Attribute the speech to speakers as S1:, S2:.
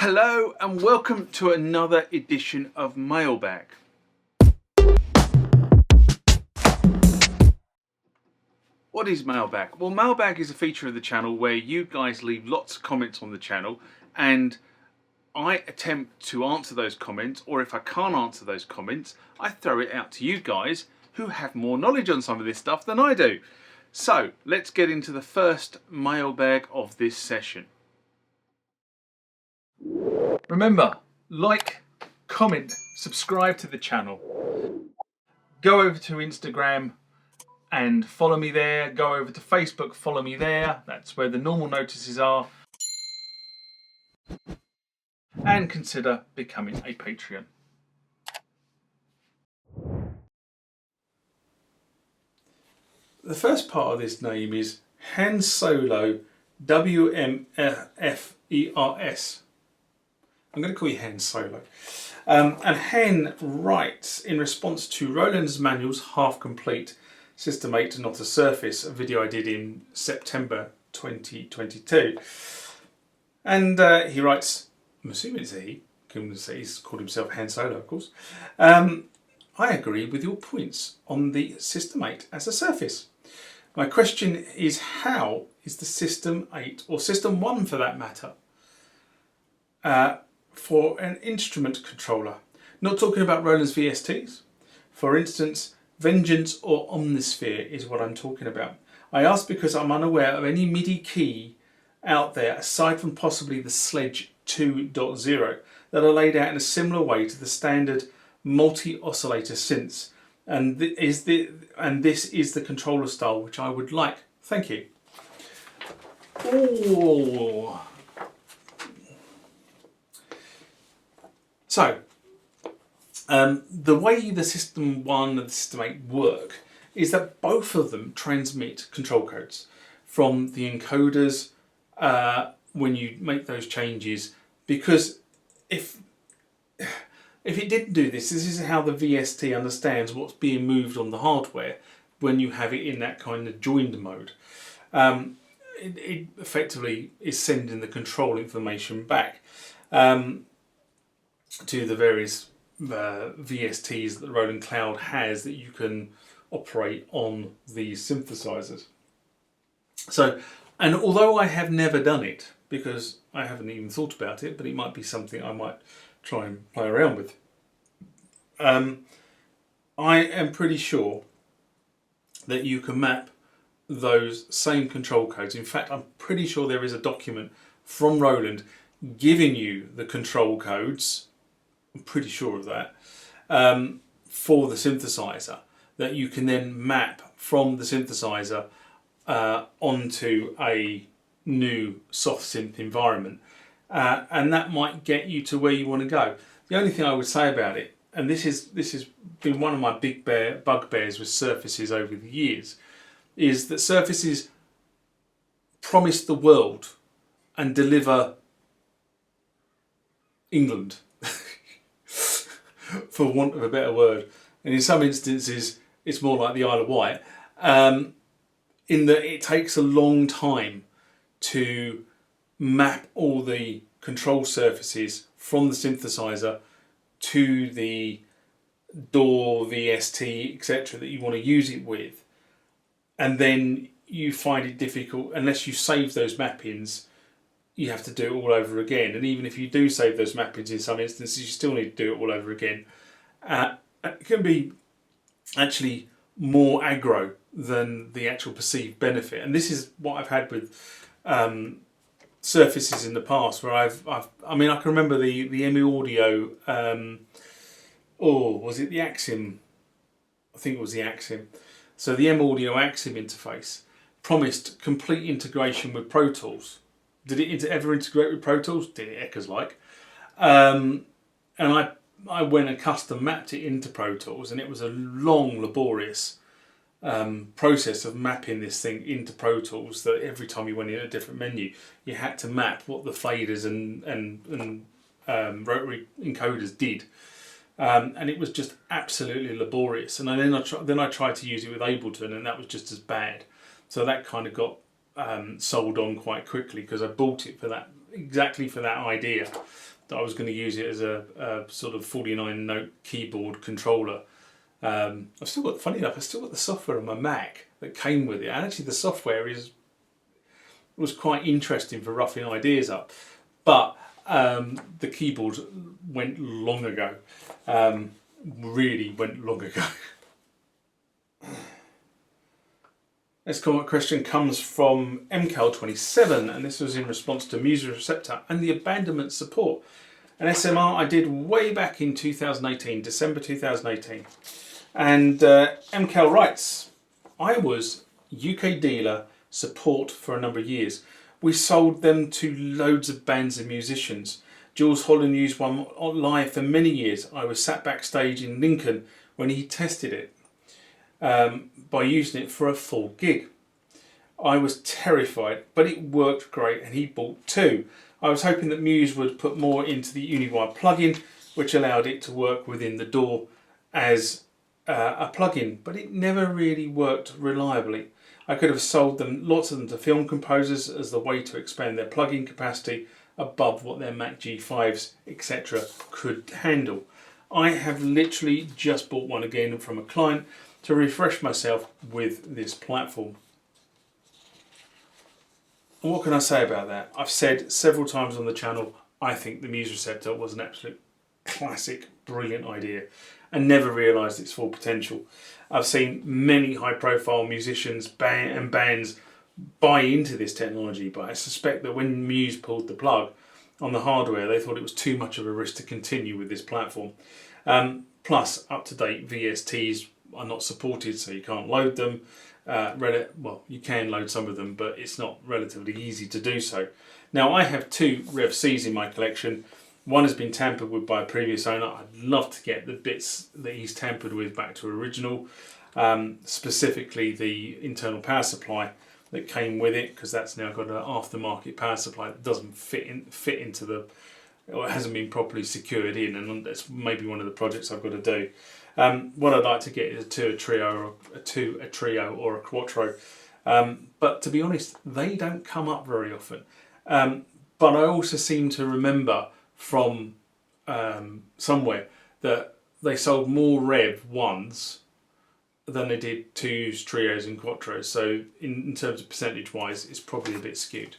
S1: Hello and welcome to another edition of Mailbag. What is Mailbag? Well, Mailbag is a feature of the channel where you guys leave lots of comments on the channel and I attempt to answer those comments, or if I can't answer those comments, I throw it out to you guys who have more knowledge on some of this stuff than I do. So let's get into the first mailbag of this session. Remember, like, comment, subscribe to the channel. Go over to Instagram and follow me there. Go over to Facebook, follow me there. That's where the normal notices are. And consider becoming a Patreon. The first part of this name is Han Solo WMFERS. I'm going to call you Han Solo. And Han writes, in response to Roland's manual's half complete System-8 Not a Surface, a video I did in September 2022. And he writes, I'm assuming it's a he, he's called himself Han Solo, of course. I agree with your points on the System-8 as a surface. My question is, how is the System-8, or System 1 for that matter, for an instrument controller? Not talking about Roland's VSTs. For instance, Vengeance or Omnisphere is what I'm talking about. I ask because I'm unaware of any MIDI key out there, aside from possibly the Sledge 2.0, that are laid out in a similar way to the standard multi-oscillator synths. And this is the controller style which I would like. Thank you. Ooh. So, the way the System 1 and the System 8 work is that both of them transmit control codes from the encoders when you make those changes, because if it didn't do this, this is how the VST understands what's being moved on the hardware when you have it in that kind of joined mode. It effectively is sending the control information back to the various VSTs that the Roland Cloud has that you can operate on these synthesizers. So, and although I have never done it, because I haven't even thought about it, but it might be something I might try and play around with, I am pretty sure that you can map those same control codes. In fact, I'm pretty sure there is a document from Roland giving you the control codes, I'm pretty sure of that, for the synthesizer, that you can then map from the synthesizer onto a new soft synth environment, and that might get you to where you want to go. The only thing I would say about it, and this has been one of my big bugbears with surfaces over the years, is that surfaces promise the world and deliver England, for want of a better word. And in some instances, it's more like the Isle of Wight, in that it takes a long time to map all the control surfaces from the synthesizer to the DAW, VST, etc. that you want to use it with. And then you find it difficult, unless you save those mappings, you have to do it all over again. And even if you do save those mappings in some instances, you still need to do it all over again. It can be actually more aggro than the actual perceived benefit. And this is what I've had with surfaces in the past, where I mean, I can remember the ME Audio, or was it the Axiom? I think it was the Axiom. So the M Audio Axiom interface promised complete integration with Pro Tools. Did it ever integrate with Pro Tools? Did it Eckers like? And I went and custom mapped it into Pro Tools, and it was a long, laborious process of mapping this thing into Pro Tools, that every time you went in a different menu, you had to map what the faders and rotary encoders did. And it was just absolutely laborious. And then I tried to use it with Ableton, and that was just as bad. So that kind of got sold on quite quickly, because I bought it for that exactly for that idea that I was going to use it as a sort of 49 note keyboard controller. I've still got, funny enough, I've still got the software on my Mac that came with it, and actually the software was quite interesting for roughing ideas up, but the keyboard went long ago, really went long ago. This comment question comes from MCAL27, and this was in response to Muse Receptor and the abandonment support. An SMR I did way back in 2018, December 2018. And MCAL writes, I was UK dealer support for a number of years. We sold them to loads of bands and musicians. Jules Holland used one live for many years. I was sat backstage in Lincoln when he tested it by using it for a full gig. I was terrified, but it worked great and he bought two. I was hoping that Muse would put more into the UniWire plugin, which allowed it to work within the DAW as a plugin, but it never really worked reliably. I could have sold them lots of them to film composers as the way to expand their plugin capacity above what their Mac G5s, etc. could handle. I have literally just bought one again from a client to refresh myself with this platform. And what can I say about that? I've said several times on the channel, I think the Muse Receptor was an absolute classic, brilliant idea and never realised its full potential. I've seen many high-profile musicians and bands buy into this technology, but I suspect that when Muse pulled the plug on the hardware, they thought it was too much of a risk to continue with this platform. Plus, up-to-date VSTs are not supported, so you can't load them. Well, you can load some of them, but it's not relatively easy to do so. Now, I have two Rev Cs in my collection. One has been tampered with by a previous owner. I'd love to get the bits that he's tampered with back to original, specifically the internal power supply that came with it, because that's now got an aftermarket power supply that doesn't fit into the, or it hasn't been properly secured in, and that's maybe one of the projects I've got to do. What I'd like to get is a trio or a quattro, but to be honest, they don't come up very often. But I also seem to remember from somewhere that they sold more Rev 1s than they did 2s, trios and quattros, so in terms of percentage wise it's probably a bit skewed.